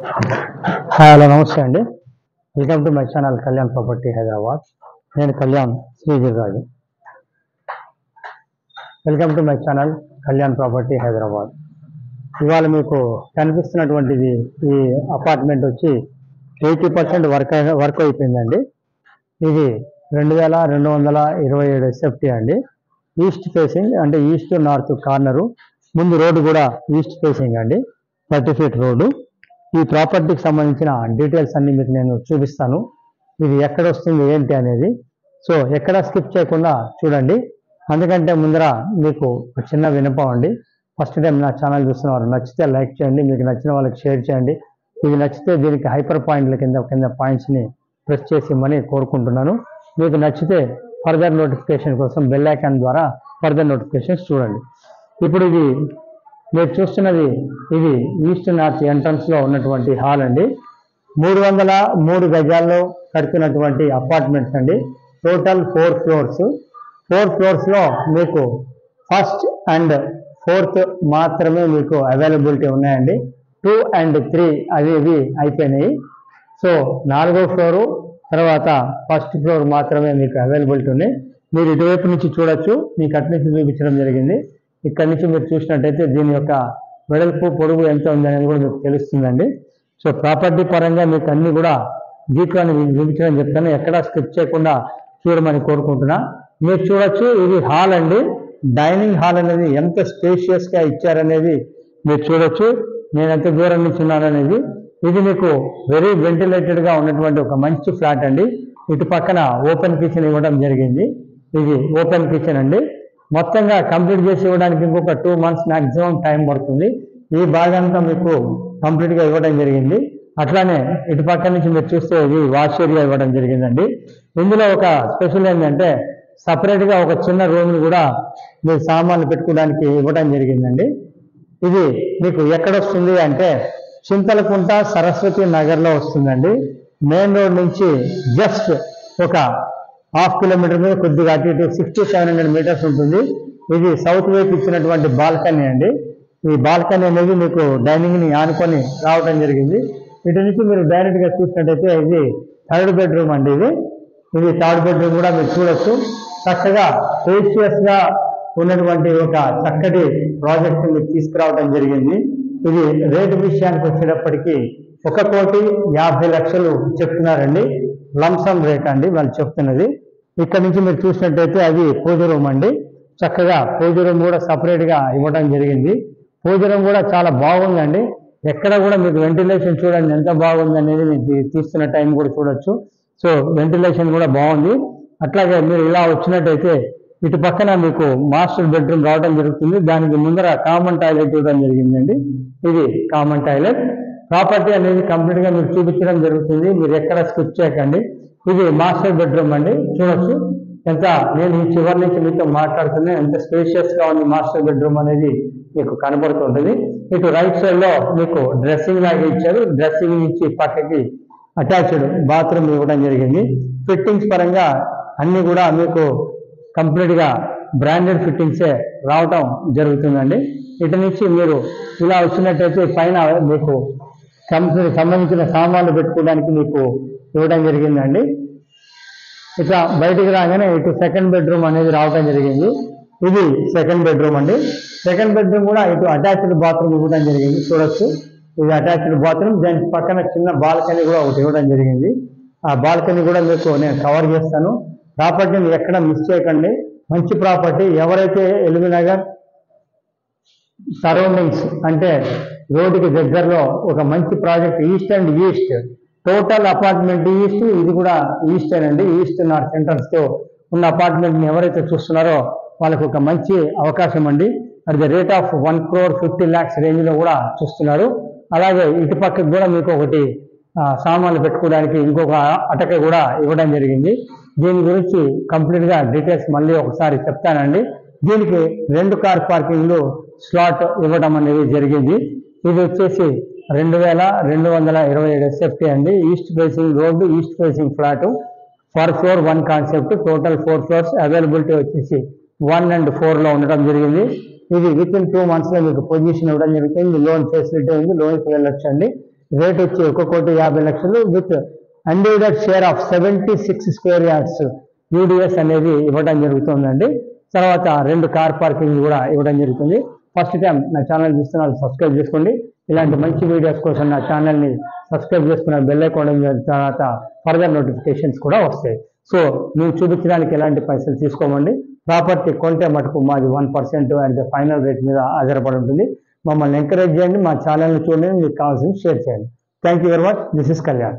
Hello నమస్తే అండి. Welcome to my channel Kalyan property Hyderabad. నేను Kalyan Srigiriraju. Welcome to my channel Kalyan property Hyderabad. ఇవాళ మీకు కనిపిస్తున్నటువంటిది ఈ అపార్ట్మెంట్ వచ్చి 80% వర్క్ అయిపోయిందండి. ఇది 2227 SFT అండి. ఈస్ట్ ఫేసింగ్ అంటే ఈస్ట్ నార్త్ కార్నరు. ముందు రోడ్డు కూడా ఈస్ట్ ఫేసింగ్ అండి, 30 feet రోడ్డు. ఈ ప్రాపర్టీకి సంబంధించిన డీటెయిల్స్ అన్ని మీకు నేను చూపిస్తాను. ఇది ఎక్కడ వస్తుంది ఏంటి అనేది. సో ఎక్కడ స్కిప్ చేయకుండా చూడండి. అందుకంటే ముందర మీకు ఒక చిన్న వినపం అండి. ఫస్ట్ టైం నా ఛానల్ చూస్తున్నవారు నచ్చితే లైక్ చేయండి, మీకు నచ్చిన వాళ్ళకి షేర్ చేయండి. ఇది నచ్చితే దీనికి హైపర్ పాయింట్ల కింద పాయింట్స్ని ప్రెస్ చేసి ఇమ్మని కోరుకుంటున్నాను. మీకు నచ్చితే ఫర్దర్ నోటిఫికేషన్ కోసం బెల్ ఐకాన్ ద్వారా ఫర్దర్ నోటిఫికేషన్స్ చూడండి. ఇప్పుడు ఇది మీరు చూస్తున్నది ఇది ఈస్ట్ నార్త్ ఎంట్రన్స్లో ఉన్నటువంటి హాల్ అండి. 303 గజాల్లో కడుతున్నటువంటి అపార్ట్మెంట్స్ అండి. Total 4 floors. 4 floors మీకు ఫస్ట్ అండ్ ఫోర్త్ మాత్రమే మీకు అవైలబిలిటీ ఉన్నాయండి. 2 and 3 అవి అయిపోయినాయి. సో 4వ ఫ్లోరు తర్వాత ఫస్ట్ ఫ్లోర్ మాత్రమే మీకు అవైలబిలిటీ ఉన్నాయి. మీరు ఇటువైపు నుంచి చూడొచ్చు, మీకు అటు నుంచి చూపించడం జరిగింది. ఇక్కడ నుంచి మీరు చూసినట్టయితే దీని యొక్క వెడల్పు పొడుగు ఎంత ఉందనేది కూడా మీకు తెలుస్తుందండి. సో ప్రాపర్టీ పరంగా మీకు అన్ని కూడా డీటెయిల్ చూపించడం చెప్తాను, ఎక్కడా స్కిప్ చేయకుండా చూడమని కోరుకుంటున్నా. మీరు చూడొచ్చు, ఇది హాల్ అండి. డైనింగ్ హాల్ అనేది ఎంత స్పేషియస్గా ఇచ్చారనేది మీరు చూడొచ్చు. నేను ఎంత దూరం నుంచి ఉన్నాననేది. ఇది మీకు వెరీ వెంటిలేటెడ్గా ఉన్నటువంటి ఒక మంచి ఫ్లాట్ అండి. ఇటు పక్కన ఓపెన్ కిచెన్ ఇవ్వడం జరిగింది. ఇది ఓపెన్ కిచెన్ అండి. మొత్తంగా కంప్లీట్ చేసి ఇవ్వడానికి ఇంకొక 2 months మ్యాక్సిమం టైం పడుతుంది. ఈ భాగంతా మీకు కంప్లీట్గా ఇవ్వడం జరిగింది. అట్లానే ఇటు పక్క నుంచి మీరు చూస్తే ఇది వాష్ ఏరియా ఇవ్వడం జరిగిందండి. ఇందులో ఒక స్పెషల్ ఏంటంటే సపరేట్గా ఒక చిన్న రూమ్ని కూడా మీరు సామాన్లు పెట్టుకోవడానికి ఇవ్వడం జరిగిందండి. ఇది మీకు ఎక్కడ వస్తుంది అంటే చింతలకుంట సరస్వతి నగర్లో వస్తుందండి. మెయిన్ రోడ్ నుంచి జస్ట్ ఒక 1/2 kilometer మీద కొద్దిగా అటు ఇటు 6700 meters ఉంటుంది. ఇది సౌత్ వైపు ఇచ్చినటువంటి బాల్కనీ అండి. ఈ బాల్కనీ అనేది మీకు డైనింగ్ని ఆనుకొని రావడం జరిగింది. ఇటు నుంచి మీరు డైరెక్ట్గా చూసినట్టయితే ఇది 3rd bedroom అండి. ఇది 3rd bedroom కూడా మీరు చూడొచ్చు. చక్కగా స్పేషియస్గా ఉన్నటువంటి ఒక చక్కటి ప్రాజెక్ట్ మీకు తీసుకురావడం జరిగింది. ఇది రేటు విషయానికి వచ్చేటప్పటికి 1,50,00,000 చెప్తున్నారండి. లంసమ్ రేట్ అండి వాళ్ళు చెప్తున్నది. ఇక్కడ నుంచి మీరు చూసినట్టయితే అది పూజ రూమ్ అండి. చక్కగా పూజ రూమ్ కూడా సపరేట్గా ఇవ్వడం జరిగింది. పూజ రూమ్ కూడా చాలా బాగుందండి. ఎక్కడ కూడా మీకు వెంటిలేషన్ చూడండి ఎంత బాగుంది అనేది మీకు తీస్తున్న టైం కూడా చూడొచ్చు. సో వెంటిలేషన్ కూడా బాగుంది. అట్లాగే మీరు ఇలా వచ్చినట్టయితే ఇటు పక్కన మీకు మాస్టర్ బెడ్రూమ్ రావడం జరుగుతుంది. దానికి ముందర కామన్ టాయిలెట్ ఇవ్వడం జరిగిందండి. ఇది కామన్ టాయిలెట్. ప్రాపర్టీ అనేది కంప్లీట్గా మీకు చూపించడం జరుగుతుంది, మీరు ఎక్కడ స్కిప్ చేయకండి. ఇది మాస్టర్ బెడ్రూమ్ అండి. చూడొచ్చు ఎంత, నేను ఈ చివరి నుంచి మీతో మాట్లాడుతున్నా ఎంత స్పేషియస్గా ఉంది మాస్టర్ బెడ్రూమ్ అనేది మీకు కనబడుతుంటుంది. ఇటు రైట్ సైడ్లో మీకు డ్రెస్సింగ్ లాగా ఇచ్చారు. డ్రెస్సింగ్ నుంచి పక్కకి అటాచ్డ్ బాత్రూమ్ ఇవ్వడం జరిగింది. ఫిట్టింగ్స్ పరంగా అన్నీ కూడా మీకు కంప్లీట్గా బ్రాండెడ్ ఫిట్టింగ్సే రావటం జరుగుతుందండి. ఇటు నుంచి మీరు ఇలా వచ్చినట్టయితే పైన మీకు కంపెనీకి సంబంధించిన సామాన్లు పెట్టుకోవడానికి మీకు ఇవ్వడం జరిగిందండి. ఇట్లా బయటికి రాగానే ఇటు 2nd bedroom అనేది రావడం జరిగింది. ఇది 2nd bedroom అండి. 2nd bedroom కూడా ఇటు అటాచ్డ్ బాత్రూమ్ ఇవ్వడం జరిగింది. చూడొచ్చు, ఇది అటాచ్డ్ బాత్రూమ్. దాని పక్కన చిన్న బాల్కనీ కూడా ఒకటి ఇవ్వడం జరిగింది. ఆ బాల్కనీ కూడా మీకు నేను కవర్ చేస్తాను. ప్రాపర్టీని ఎక్కడ మిస్ చేయకండి, మంచి ప్రాపర్టీ. ఎవరైతే ఎల్బీనగర్ సరౌండింగ్స్ అంటే రోడ్డుకి దగ్గరలో ఒక మంచి project east and east total apartment east, ఇది కూడా ఈస్ట్ అండి. ఈస్ట్ నార్త్ ఎంట్రన్స్తో ఉన్న అపార్ట్మెంట్ని ఎవరైతే చూస్తున్నారో వాళ్ళకు ఒక మంచి అవకాశం అండి. అట్ ద రేట్ ఆఫ్ 1,50,00,000 రేంజ్లో కూడా చూస్తున్నారు. అలాగే ఇటు పక్కకు కూడా మీకు ఒకటి సామాన్లు పెట్టుకోవడానికి ఇంకొక అటక కూడా ఇవ్వడం జరిగింది. దీని గురించి కంప్లీట్గా డీటెయిల్స్ మళ్ళీ ఒకసారి చెప్తానండి. దీనికి 2 కార్ పార్కింగ్లు స్లాట్ ఇవ్వడం అనేది జరిగింది. ఇది వచ్చేసి 2227 SFT అండి. East facing road, east facing flat, 4 floor 1 concept. Total 4 floors. Availability వచ్చేసి 1 and 4లో ఉండడం జరిగింది. ఇది విత్ ఇన్ 2 monthsలో మీకు పొజిషన్ ఇవ్వడం జరుగుతుంది. లోన్ ఫెసిలిటీ ఉంది, లోన్కి వెళ్ళొచ్చండి. రేట్ వచ్చి 1,50,00,000 with undivided share of 76 square yards UDS అనేది ఇవ్వడం జరుగుతుందండి. తర్వాత 2 కార్ పార్కింగ్ కూడా ఇవ్వడం జరుగుతుంది. ఫస్ట్ టైం నా ఛానల్ చూస్తున్న వాళ్ళు సబ్స్క్రైబ్ చేసుకోండి. ఇలాంటి మంచి వీడియోస్ కోసం నా ఛానల్ని సబ్స్క్రైబ్ చేసుకున్న బెల్ ఐకాన్ తర్వాత ఫర్దర్ నోటిఫికేషన్స్ కూడా వస్తాయి. సో మేము చూపించడానికి ఎలాంటి పైసలు తీసుకోమండి. ప్రాపర్టీ కొంటే మటుకు మాది 1% అండ్ ఫైనల్ రేట్ మీద ఆధారపడి ఉంటుంది. మమ్మల్ని ఎంకరేజ్ చేయండి, మా ఛానల్ని చూడండి, మీకు కావాల్సింది షేర్ చేయండి. Thank you very much. This is Kalyan.